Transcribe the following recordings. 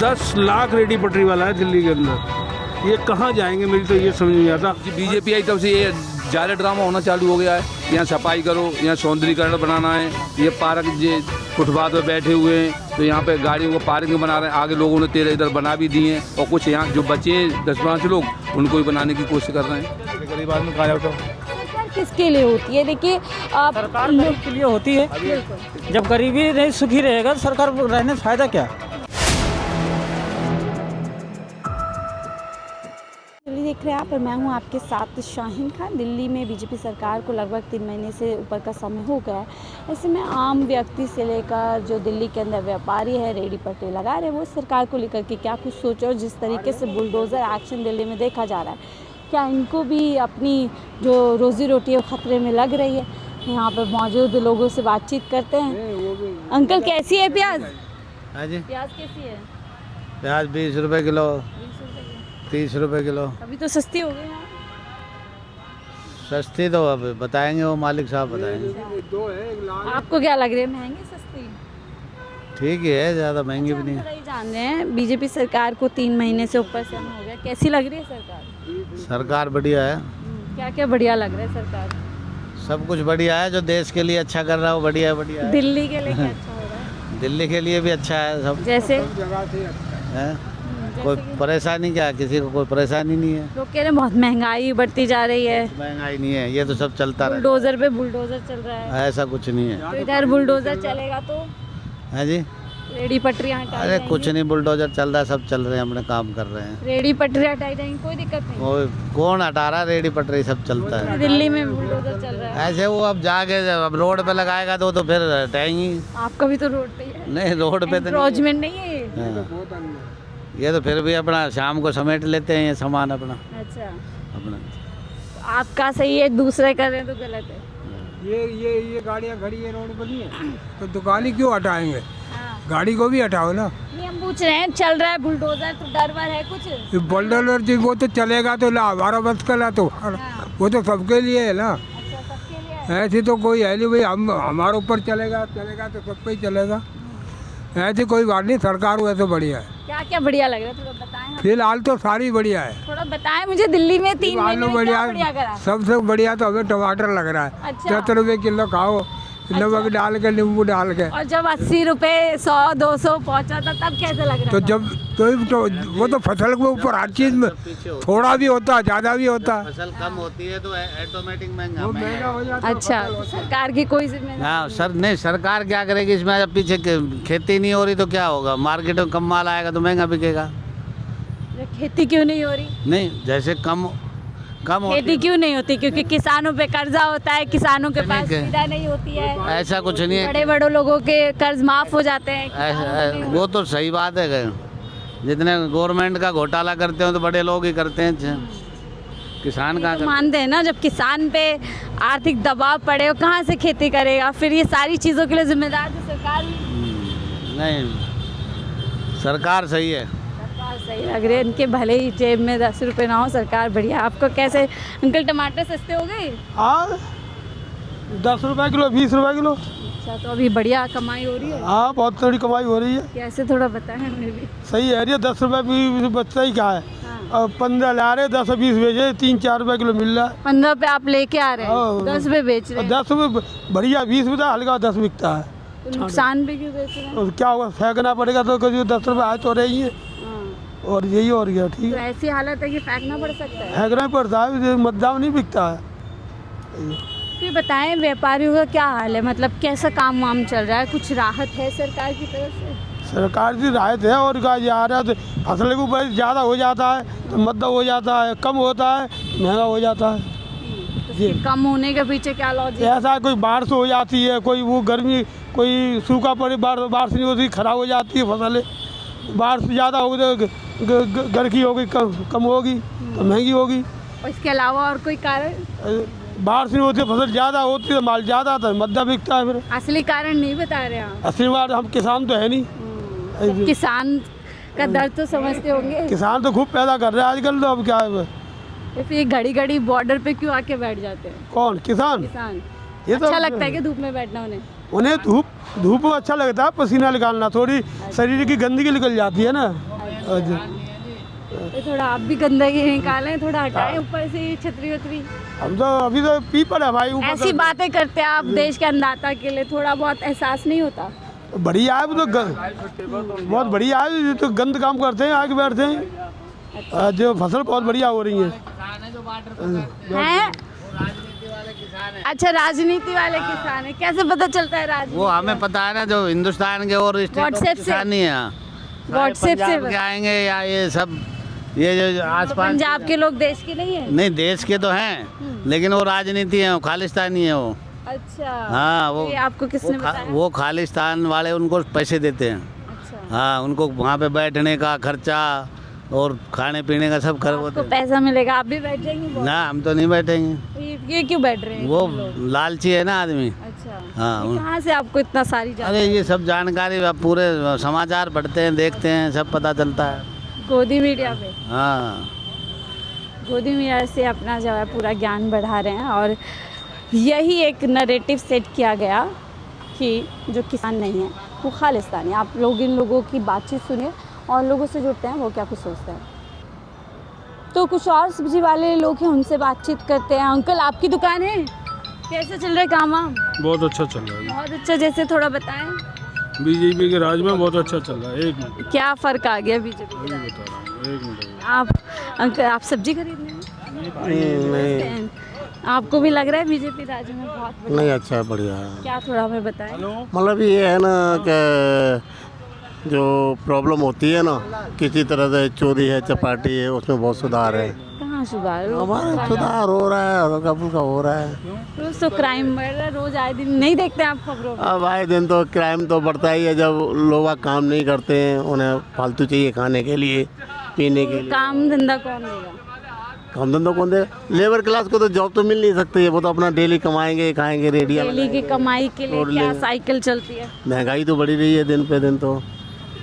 10 lakh ready पटरी वाला है दिल्ली के अंदर। ये कहाँ जाएंगे, मेरी तो ये समझ नहीं आता। बीजेपी आई तब से ये ज़्यादा ड्रामा होना चालू हो गया है। यहाँ सफाई करो, यहाँ सौंदर्यीकरण बनाना है। ये पार्क ये फुटपाथ पर बैठे हुए हैं तो यहाँ पे गाड़ियों को पार्किंग बना रहे हैं। आगे लोगों ने 13 इधर बना भी दिए हैं और कुछ यहाँ जो बचे हैं 10-5 लोग उनको भी बनाने की कोशिश कर रहे हैं। गरीब आदमी कहाँ जाओ। किसके लिए होती है? देखिए सरकार लोग के लिए होती है। जब गरीबी नहीं सुखी रहेगा तो सरकार रहने से फायदा क्या? देख रहे हैं आप और मैं हूं आपके साथ शाहीन खान। दिल्ली में बीजेपी सरकार को लगभग 3 महीने से ऊपर का समय हो गया है। ऐसे में आम व्यक्ति से लेकर जो दिल्ली के अंदर व्यापारी है, रेडी पटरी लगा रहे हैं, वो सरकार को लेकर के क्या कुछ सोचे और जिस तरीके से बुलडोज़र एक्शन दिल्ली में देखा जा रहा है, क्या इनको भी अपनी जो रोज़ी रोटी है खतरे में लग रही है? यहाँ पर मौजूद लोगों से बातचीत करते हैं। अंकल कैसी है प्याज? हाँ जी, प्याज कैसी है? प्याज 20 रुपए किलो, 30 रुपए किलो। अभी तो सस्ती हो गई है। सस्ती तो अब बताएंगे, वो मालिक साहब बताएंगे। आपको क्या लग रही है, महंगी सस्ती? ठीक ही है, ज़्यादा महंगी भी नहीं है। ही जान रहे हैं बीजेपी सरकार को 3 महीने से ऊपर से हो गया, कैसी लग रही है सरकार? सरकार बढ़िया है, क्या क्या बढ़िया लग रहा है सरकार? सब कुछ बढ़िया है। जो देश के लिए अच्छा कर रहा है वो बढ़िया है, बढ़िया है। दिल्ली के लिए क्या अच्छा हो रहा है? दिल्ली के लिए भी अच्छा है सब। जैसे है कोई परेशानी, क्या किसी को कोई परेशानी नहीं है। लोग कह रहे हैं बहुत महंगाई बढ़ती जा रही है, महंगाई नहीं है, ये तो सब चलता रहता बुलडोजर पे बुलडोजर चल रहा है। है। ऐसा कुछ नहीं है। तो इधर बुलडोजर चलेगा तो है जी, रेडी पटरियाँ हटाई अरे जाएंगी। कुछ नहीं, बुलडोजर चल रहा है, सब चल रहे हैं, अपने काम कर रहे हैं। रेडी पटरियाँ हटाई जाएंगी, कोई दिक्कत नहीं। कौन हटा रहा, रेडी पटरी सब चलता है। दिल्ली में बुलडोजर चल रहा है। ऐसे वो अब जाके अब रोड पे लगाएगा तो फिर हटाएंगी। आपका भी तो रोड पे ही है। नहीं, रोड पे तो एनक्रोचमेंट नहीं है ये? हाँ। ये तो फिर भी अपना शाम को समेट लेते हैं ये सामान अपना अच्छा, अपना। आपका सही है, दूसरे कर रहे हैं तो गलत है। ये गाड़ियाँ खड़ी है रोड पर नहीं है तो दुकान ही क्यों हटाएंगे? हाँ। गाड़ी को भी हटाओ ना। नहीं, हम पूछ रहे हैं चल रहा है बुलडोजर तो डर वर है कुछ? बुलडोजर जी वो तो चलेगा तो ला, हमारा बस का ला तो वो तो सबके लिए है ना। अच्छा, सबके लिए है। ऐसी तो कोई है नहीं भाई, हम हमारे ऊपर चलेगा तो सब पे ही चलेगा। ऐसी कोई बात नहीं, सरकार वैसे बढ़िया है। क्या क्या बढ़िया लग रहा है थोड़ा बताएं हमें। फिलहाल तो सारी बढ़िया है। थोड़ा बताएं मुझे, दिल्ली में 3 महीने में क्या बढ़िया करा? सबसे बढ़िया तो हमें टमाटर लग रहा है। अच्छा। 10 रुपए किलो खाओ, नमक डाल के, नींबू डाल के। और जब 80 रुपए 100 200 पहुंचा था तब कैसे लग रहा तो था? जब तो वो तो फसल के ऊपर हर चीज में थोड़ा भी होता है, ज्यादा भी होता है। फसल कम होती है तो ऑटोमेटिक वो महंगा हो जाता है। अच्छा, तो सरकार की कोई जिम्मेदारी? हाँ सर, नहीं सरकार क्या करेगी इसमें? जब पीछे खेती नहीं हो रही तो क्या होगा? मार्केट में कम माल आएगा तो महंगा बिकेगा। खेती क्यों नहीं हो रही? नहीं, जैसे कम खेती क्यों नहीं होती? क्योंकि किसानों पे कर्जा होता है, किसानों के पास सुविधा नहीं होती है। ऐसा कुछ नहीं है। बड़े बड़े लोगों के कर्ज माफ हो जाते हैं। वो तो सही बात है, जितने गवर्नमेंट का घोटाला करते हो तो बड़े लोग ही करते हैं, किसान का तो मानते हैं ना, जब किसान पे आर्थिक दबाव पड़े हो कहाँ से खेती करेगा? फिर ये सारी चीज़ों के लिए जिम्मेदार तो सरकार नहीं, सरकार सही है। सरकार सही लग रही है, इनके भले ही जेब में 10 रुपये ना हो, सरकार बढ़िया। आपको कैसे अंकल टमाटर सस्ते हो गए? हाँ, 10 रुपए किलो, 20 रुपए किलो। अच्छा, तो अभी बढ़िया कमाई हो रही है? हाँ, बहुत थोड़ी कमाई हो रही है। कैसे, थोड़ा बताएं हमें भी। सही है, ये 10 रुपए भी बचता ही क्या है। हाँ। और 15 ला रहे, 10 20 बेचे, 3-4 रुपए किलो मिल रहा है। 15 पे आप लेके आ रहे हैं, हाँ। 10 पे बेच रहे हैं, 10 रुपए बढ़िया, 20 रुपये हल्का, 10 बिकता है। तो नुकसान भी क्यों बेच रहे हैं? और क्या होगा, फेंकना पड़ेगा तो कभी 10 रुपए आए तो रही है। हाँ। और यही हो गया। ठीक तो है, ऐसी हालत है कि फेंकना पड़ सकता है। फेंकना पड़ता है, मतदान नहीं बिकता है। फिर बताएं व्यापारियों का क्या हाल है, मतलब कैसा काम वाम चल रहा है? कुछ राहत है सरकार की तरफ से? सरकार की राहत है, और क्या आ रहा है, फसल के ऊपर ज़्यादा हो जाता है तो मद्दा हो जाता है, कम होता है महंगा हो जाता है। तो कम होने के पीछे क्या लॉजिक? ऐसा कोई बारिश हो जाती है, कोई वो गर्मी, कोई सूखा पड़े, बारिश नहीं होती, खराब हो जाती है फसलें। बारिश ज़्यादा होगी तो गर्मी होगी, कम होगी तो महंगी होगी। और इसके अलावा और कोई कारण? बारिश नहीं होती, फसल ज़्यादा होती है, माल ज़्यादा आता है, मद्दा बिकता है। फिर असली कारण नहीं बता रहे आप? असली बात, हम किसान तो है नहीं। तो किसान का दर्द तो समझते होंगे। किसान तो खूब पैदा कर रहे हैं आजकल, तो अब क्या है। तो फिर घड़ी घड़ी बॉर्डर पे क्यों आके बैठ जाते हैं कौन? किसान। ये तो अच्छा लगता है कि धूप में बैठना उन्हें? धूप अच्छा लगता है, पसीना निकालना, थोड़ी शरीर की गंदगी निकल जाती है ना। तो थोड़ा आप भी गंदगी निकालें, थोड़ा हटाएं ऊपर से ये छतरी वतरी। हम तो अभी तो पीपल है भाई ऊपर ऐसी बातें करते हैं आप देश के अन्नदाता के लिए, थोड़ा बहुत एहसास नहीं होता? बढ़िया है वो तो बहुत बढ़िया है, ये तो गंद काम करते हैं आगे बैठते हैं। जो फसल बहुत बढ़िया हो रही है। हैं? अच्छा, राजनीति वाले किसान है, कैसे पता चलता है राजनीति? वो हमें पता है ना, जो हिंदुस्तान के और व्हाट्सएप से? किसान नहीं है, व्हाट्सएप से पंजाब के आएंगे या ये सब, ये जो आसपास पंजाब के लोग देश के नहीं है? नहीं, देश के तो हैं लेकिन वो राजनीति है, वो खालिस्तानी है वो। अच्छा, हाँ, वो ये आपको किसने बताया? वो खालिस्तान वाले उनको पैसे देते हैं। अच्छा, हाँ, उनको वहाँ पे बैठने का खर्चा और खाने पीने का सब आपको करवाते हैं। पैसा मिलेगा, आप भी बैठ जाएंगे? ना, हम तो नहीं बैठेंगे, ये क्यों बैठ रहे हैं वो लोग? लालची है ना आदमी। अच्छा, हाँ, ये कहाँ से आपको इतना सारी अरे जानकारी? ये सब जानकारी अब पूरे समाचार पढ़ते हैं, देखते हैं, सब पता चलता है। गोदी मीडिया पे? हाँ, गोदी मीडिया से अपना जो है पूरा ज्ञान बढ़ा रहे हैं, और यही एक नरेटिव सेट किया गया कि जो किसान नहीं है वो खालिस्तानी। आप लोग इन लोगों की बातचीत सुनिए और लोगों से जुड़ते हैं, वो क्या कुछ सोचते हैं। तो कुछ और सब्जी वाले लोग हैं, उनसे बातचीत करते हैं। अंकल, आपकी दुकान है, कैसे चल रहा है काम वाम? बहुत अच्छा चल रहा है। बहुत अच्छा, जैसे थोड़ा बताएं। बीजेपी के राज में बहुत अच्छा चल रहा है। एक मिनट क्या फ़र्क आ गया बीजेपी के राज? बता रहा हूँ, एक मिनट। आप अंकल, आप सब्जी खरीदने नहीं, आपको भी लग रहा है बीजेपी राज्य में बहुत बढ़िया? नहीं, अच्छा है, बढ़िया है। क्या थोड़ा हमें बताएं। मतलब ये है ना कि जो प्रॉब्लम होती है ना, किसी तरह से चोरी है, चपाटी है, उसमें बहुत सुधार है। कहाँ सुधार? हमारा सुधार हो रहा है, हल्का फुल्का हो रहा है। रोज तो क्राइम बढ़ रहा है, रोज आए दिन नहीं देखते हैं आप खबरों में? अब आए दिन तो क्राइम तो बढ़ता ही है, जब लोग काम नहीं करते हैं, उन्हें फालतू चाहिए खाने के लिए, पीने के लिए। काम धंधा कौन देगा? काम धंधा कौन दे? लेबर क्लास को तो जॉब तो मिल नहीं सकती है, वो तो अपना डेली कमाएंगे, खाएंगे, रेडिया डेली की कमाई के लिए और क्या ले- साइकिल चलती है? महंगाई तो बढ़ी रही है दिन पे दिन। तो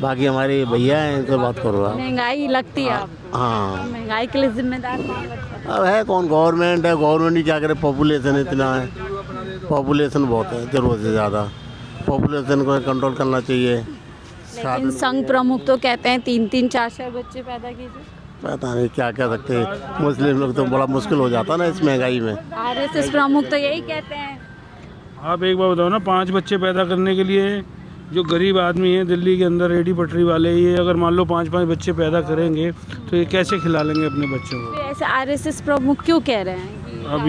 बाकी हमारे भैया हैं, इनसे बात करो आप। महंगाई लगती है आप? हाँ, महंगाई के लिए जिम्मेदार कौन लगता है? अब है कौन? गवर्नमेंट है। गवर्नमेंट ही क्या करे, पॉपुलेशन इतना है, पॉपुलेशन बहुत है, ज़रूरत से ज़्यादा। पॉपुलेशन को कंट्रोल करना चाहिए। लेकिन संघ प्रमुख तो कहते हैं 3-3, 4-4 बच्चे पैदा कीजिए। पता नहीं क्या कह सकते हैं, मुस्लिम लोग तो बड़ा मुश्किल हो जाता ना इस महंगाई में। आरएसएस प्रमुख तो यही कहते हैं। आप एक बार बताओ ना, 5 बच्चे पैदा करने के लिए जो गरीब आदमी है दिल्ली के अंदर, रेडी पटरी वाले, ये अगर मान लो 5-5 बच्चे पैदा करेंगे तो ये कैसे खिला लेंगे अपने बच्चों को? फिर ऐसे आरएसएस प्रमुख क्यों कह रहे हैं कि अब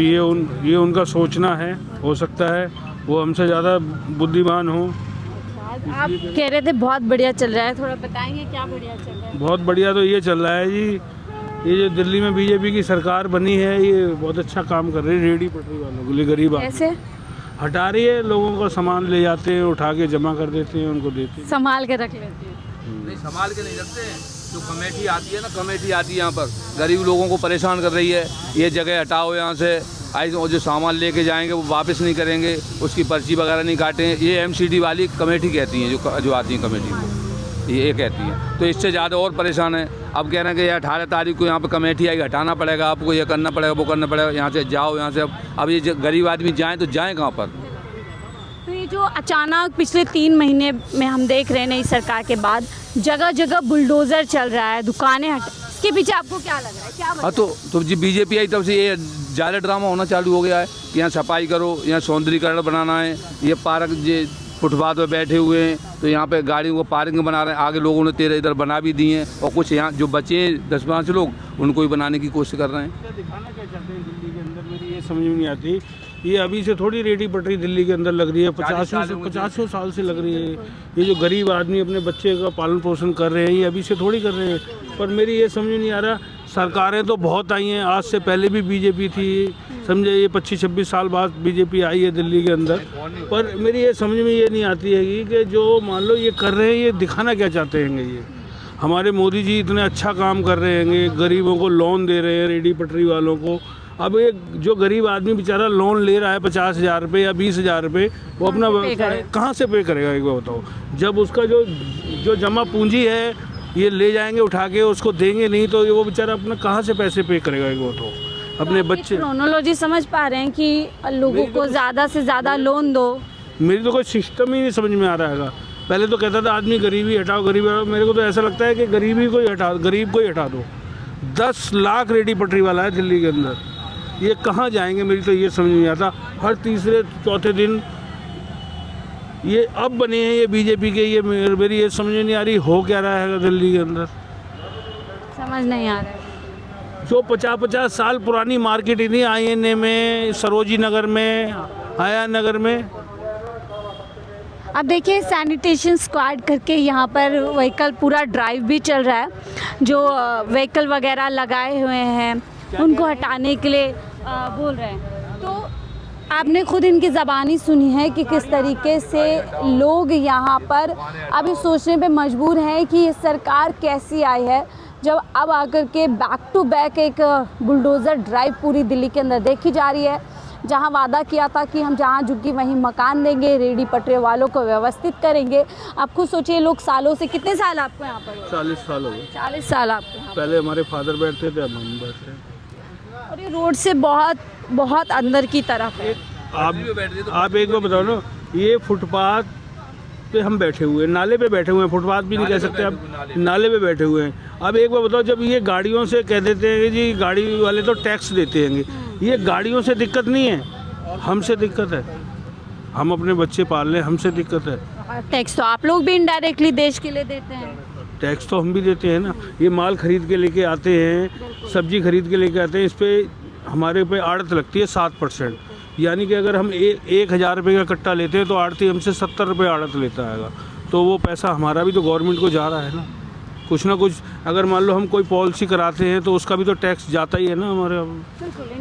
ये उनका सोचना है, हो सकता है वो हमसे ज़्यादा बुद्धिमान हो। आप कह रहे थे बहुत बढ़िया चल रहा है, थोड़ा बताएंगे क्या बढ़िया चल रहा है? बहुत बढ़िया तो ये चल रहा है जी, ये जो दिल्ली में बीजेपी की सरकार बनी है, ये बहुत अच्छा काम कर रही है रेडी पटरी वालों के लिए। गरीब आदमी कैसे हटा रही है, लोगों का सामान ले जाते हैं, उठा के जमा कर देते हैं, उनको देते हैं। संभाल के रख लेते हैं? नहीं, संभाल के नहीं रखते हैं। जो कमेटी आती है ना, कमेटी आती है यहाँ पर, गरीब लोगों को परेशान कर रही है। ये जगह हटाओ यहाँ से, आई जो सामान लेके जाएंगे वो वापस नहीं करेंगे, उसकी पर्ची वगैरह नहीं काटें। ये एमसीडी वाली कमेटी कहती हैं, जो आती हैं कमेटी को, ये कहती हैं। तो इससे ज़्यादा और परेशान है। अब कह रहे हैं कि ये 18 तारीख को यहाँ पर कमेटी आएगी, हटाना पड़ेगा आपको, ये करना पड़ेगा, वो करना पड़ेगा, यहाँ से जाओ यहाँ से। अब ये गरीब आदमी जाएँ तो जाएँ कहाँ पर? तो ये जो अचानक पिछले 3 महीने में हम देख रहे हैं नई सरकार के बाद जगह जगह बुलडोजर चल रहा है, दुकानें हट, इसके पीछे आपको क्या लग रहा है? क्या हाँ, तो जी बीजेपी आई तब से ये जाले ड्रामा होना चालू हो गया है कि यहाँ सफाई करो, यहाँ सौंदर्यीकरण बनाना है। ये पार्क ये फुटपाथ पे बैठे हुए हैं, तो यहाँ पे गाड़ियों को पार्किंग बना रहे हैं। आगे लोगों ने 13 इधर बना भी दिए हैं, और कुछ यहाँ जो बचे 10-5 लोग, उनको ही बनाने की कोशिश कर रहे हैं। क्या दिखाना क्या चाहते हैं दिल्ली के अंदर, मेरी ये समझ में नहीं आती। ये अभी से थोड़ी रेडी पटरी दिल्ली के अंदर लग रही है, 50 साल से लग रही है। ये जो गरीब आदमी अपने बच्चे का पालन पोषण कर रहे हैं, ये अभी से थोड़ी कर रहे हैं। पर मेरी ये समझ में नहीं आ रहा, सरकारें तो बहुत आई हैं, आज से पहले भी बीजेपी थी, समझे, ये 25-26 साल बाद बीजेपी आई है दिल्ली के अंदर। पर मेरी ये समझ में ये नहीं आती है कि जो मान लो ये कर रहे हैं, ये दिखाना क्या चाहते हैं? ये हमारे मोदी जी इतने अच्छा काम कर रहे हैं, गरीबों को लोन दे रहे हैं, रेडी पटरी वालों को। अब एक जो गरीब आदमी बेचारा लोन ले रहा है 50,000 रुपये या 20,000 रुपये, वो अपना व्यवसाय कहाँ से पे करेगा? एक बार बताओ। जब उसका जो जमा पूंजी है ये ले जाएंगे उठा के, उसको देंगे नहीं, तो वो बेचारा अपना कहाँ से पैसे पे करेगा? एक बार बताओ। अपने बच्चे क्रोनोलॉजी समझ पा रहे हैं कि लोगों को ज़्यादा से ज़्यादा लोन दो? मेरी तो कोई सिस्टम ही नहीं समझ में आ रहा है। पहले तो कहता था आदमी गरीबी हटाओ, गरीबी हटाओ। मेरे को तो ऐसा लगता है कि गरीबी को ही हटा, गरीब को ही हटा दो। 10 लाख रेडी पटरी वाला है दिल्ली के अंदर, ये कहाँ जाएंगे? मेरी तो ये समझ नहीं आता। हर तीसरे चौथे दिन ये अब बने हैं ये बीजेपी के, ये मेरी ये समझ नहीं आ रही हो क्या रहा है दिल्ली के अंदर। समझ नहीं आ रहा है। जो 50-50 साल पुरानी मार्केट ही थी, INA में, सरोजी नगर में, हया नगर में। अब देखिए सैनिटेशन स्क्वाड करके यहाँ पर व्हीकल पूरा ड्राइव भी चल रहा है। जो व्हीकल वगैरह लगाए हुए हैं उनको हटाने के लिए बोल रहे हैं। तो आपने खुद इनकी ज़बानी सुनी है कि किस तरीके से लोग यहाँ पर अभी सोचने पे मजबूर हैं कि ये सरकार कैसी आई है, जब अब आकर के बैक टू बैक एक बुलडोज़र ड्राइव पूरी दिल्ली के अंदर देखी जा रही है। जहां वादा किया था कि हम जहां झुग्गी वहीं मकान देंगे, रेडी पटरी वालों को व्यवस्थित करेंगे। आप खुद सोचिए, लोग सालों से, कितने साल आपको यहाँ पर? 40 साल हो गए। 40 साल आपको यहाँ पहले हमारे फादर बैठते थे, अब हम बैठते हैं। और ये रोड से बहुत बहुत अंदर की तरफ है। आप एक बार बताओ ना, ये फुटपाथ पे हम बैठे हुए हैं, नाले पे बैठे हुए हैं, फुटपाथ भी नहीं कह सकते, अब नाले पे बैठे हुए हैं। अब एक बार बताओ, जब ये गाड़ियों से कह देते हैं कि जी गाड़ी वाले तो टैक्स देते हैं, ये गाड़ियों से दिक्कत नहीं है, हमसे दिक्कत है। हम अपने बच्चे पाल रहे हैं, हमसे दिक्कत है। टैक्स तो आप लोग भी इनडायरेक्टली देश के लिए देते हैं। टैक्स तो हम भी देते हैं ना। ये माल खरीद के लेके आते हैं, सब्जी खरीद के लेके आते हैं, इस पर हमारे पे आड़त लगती है 7%। यानी कि अगर हम 1000 रुपये का कट्टा लेते हैं तो आड़ती हमसे 70 रुपये आड़त लेता है। तो वो पैसा हमारा भी तो गवर्नमेंट को जा रहा है ना कुछ। अगर मान लो हम कोई पॉलिसी कराते हैं तो उसका भी तो टैक्स जाता ही है ना हमारे।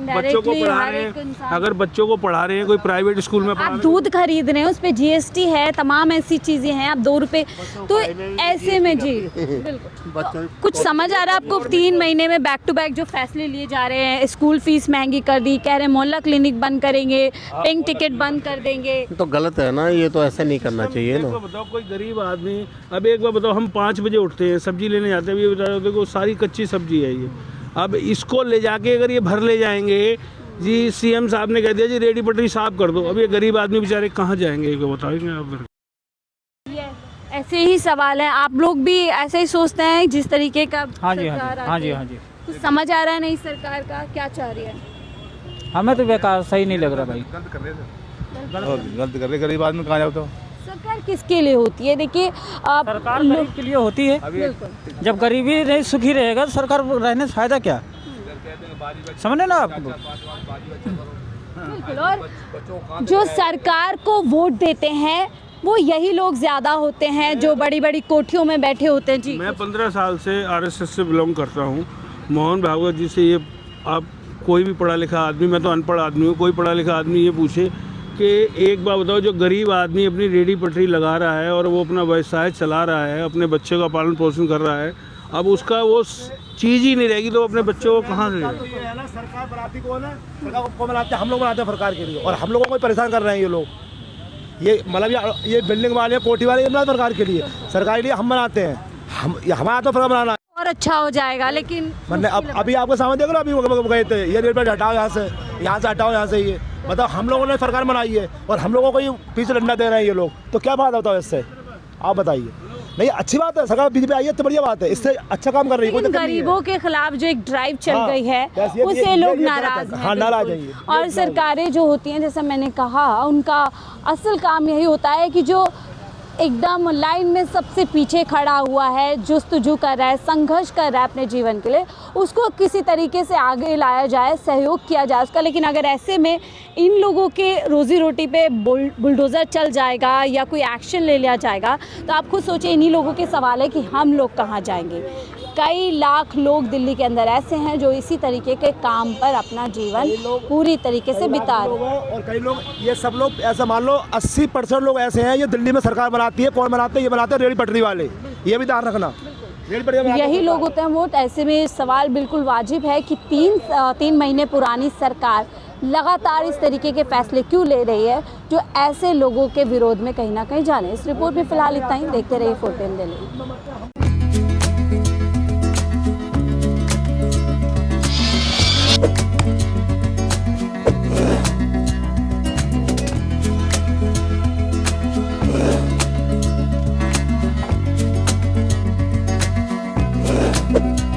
बच्चों को पढ़ा रहे हैं, अगर बच्चों को पढ़ा रहे हैं कोई प्राइवेट स्कूल में, आप दूध खरीद रहे हैं उस पर GST है, तमाम ऐसी चीज़ें हैं, आप 2 रुपये, तो ऐसे में जी बिल्कुल कुछ समझ आ रहा है आपको? 3 महीने में बैक टू बैक जो फैसले लिए जा रहे हैं, स्कूल फीस महंगी कर दी, कह रहे हैं मोहल्ला क्लिनिक बंद करेंगे, पिंक टिकट बंद कर देंगे। तो गलत है ना, ये तो ऐसा नहीं करना चाहिए ना। बताओ कोई गरीब आदमी, अब एक बार बताओ, हम 5 बजे उठते हैं, सब्जी लेने जाते हैं, ये बता रहे देखो सारी कच्ची सब्जी है ये। अब इसको ले जाके अगर ये भर ले जाएंगे जी, CM साहब ने कह दिया जी रेडी पटरी साफ कर दो, अब ये गरीब आदमी बेचारे कहाँ जाएंगे, ये बताएंगे आप? ऐसे ही सवाल है, आप लोग भी ऐसे ही सोचते हैं जिस तरीके का? हाँ जी, सरकार हाँ जी, आती हाँ है। जी। कुछ समझ आ रहा है नहीं सरकार का क्या चाह रही है? हमें तो बेकार सही नहीं लग रहा भाई। गलत कर रहे, गरीब आदमी कहाँ जाओ? तो सरकार किसके लिए होती है? देखिए सरकार गरीब के लिए होती है। बिल्कुल। जब गरीबी नहीं सुखी रहेगा तो सरकार रहने से फायदा क्या? समझे ना आप? बिल्कुल। और जो सरकार को वोट देते हैं वो यही लोग ज़्यादा होते हैं जो बड़ी बड़ी कोठियों में बैठे होते हैं। जी, मैं 15 साल से RSS से बिलोंग करता हूँ। मोहन भागवत जी से ये, आप कोई भी पढ़ा लिखा आदमी, मैं तो अनपढ़ आदमी हूँ, कोई पढ़ा लिखा आदमी ये पूछे कि एक बार बताओ, जो गरीब आदमी अपनी रेडी पटरी लगा रहा है और वो अपना व्यवसाय चला रहा है, अपने बच्चे का पालन पोषण कर रहा है, अब उसका वो चीज़ ही नहीं रहेगी तो अपने बच्चों को कहाँ से? सरकार बनाती कौन है? सरकार को बनाते हम लोग बनाते हैं सरकार के लिए, और हम लोगों को परेशान कर रहे हैं ये लोग। ये मतलब ये बिल्डिंग वाले, कोठी वाले, ये बनाते सरकार के लिए, सरकार के लिए हम बनाते हैं। हमारा तो फर्क बनाना और अच्छा हो जाएगा, लेकिन मैंने अभी आपको सामान देख लो, अभी गए थे ये रेट पर हटाओ, यहाँ से हटाओ, यहाँ से ये मतलब हम लोगों ने सरकार बनाई है और हम लोगों को ये पीछे डंडा दे रहे हैं ये लोग, तो क्या फायदा होता है इससे? आप बताइए। नहीं, अच्छी बात है, सरकार बीजेपी आई है तो बढ़िया बात है, इससे अच्छा काम कर रही है। गरीबों के खिलाफ जो एक ड्राइव चल गई है उससे लोग नाराज हैं। हाँ, नाराज हैं। और सरकारें जो होती हैं, जैसा मैंने कहा, उनका असल काम यही होता है कि जो एकदम लाइन में सबसे पीछे खड़ा हुआ है, जुस्तजू कर रहा है, संघर्ष कर रहा है अपने जीवन के लिए, उसको किसी तरीके से आगे लाया जाए, सहयोग किया जाए उसका। लेकिन अगर ऐसे में इन लोगों के रोजी रोटी पे बुलडोज़र चल जाएगा या कोई एक्शन ले लिया जाएगा, तो आप खुद सोचिए, इन्हीं लोगों के सवाल है कि हम लोग कहाँ जाएंगे। कई लाख लोग दिल्ली के अंदर ऐसे हैं जो इसी तरीके के काम पर अपना जीवन पूरी तरीके से बिता रहे हैं। और कई लोग, ये सब लोग ऐसा मान लो 80% लोग ऐसे हैं, ये दिल्ली में सरकार बनाती है, कौन बनाते हैं? ये बनाते हैं रेडी पटरी वाले, ये भी ध्यान रखना। यही लोग होते हैं वोट। ऐसे में सवाल बिल्कुल वाजिब है कि 3 महीने पुरानी सरकार लगातार इस तरीके के फैसले क्यों ले रही है जो ऐसे लोगों के विरोध में कहीं ना कहीं जाने। इस रिपोर्ट में फिलहाल इतना ही। देखते रहिए 4PM दिल्ली। है।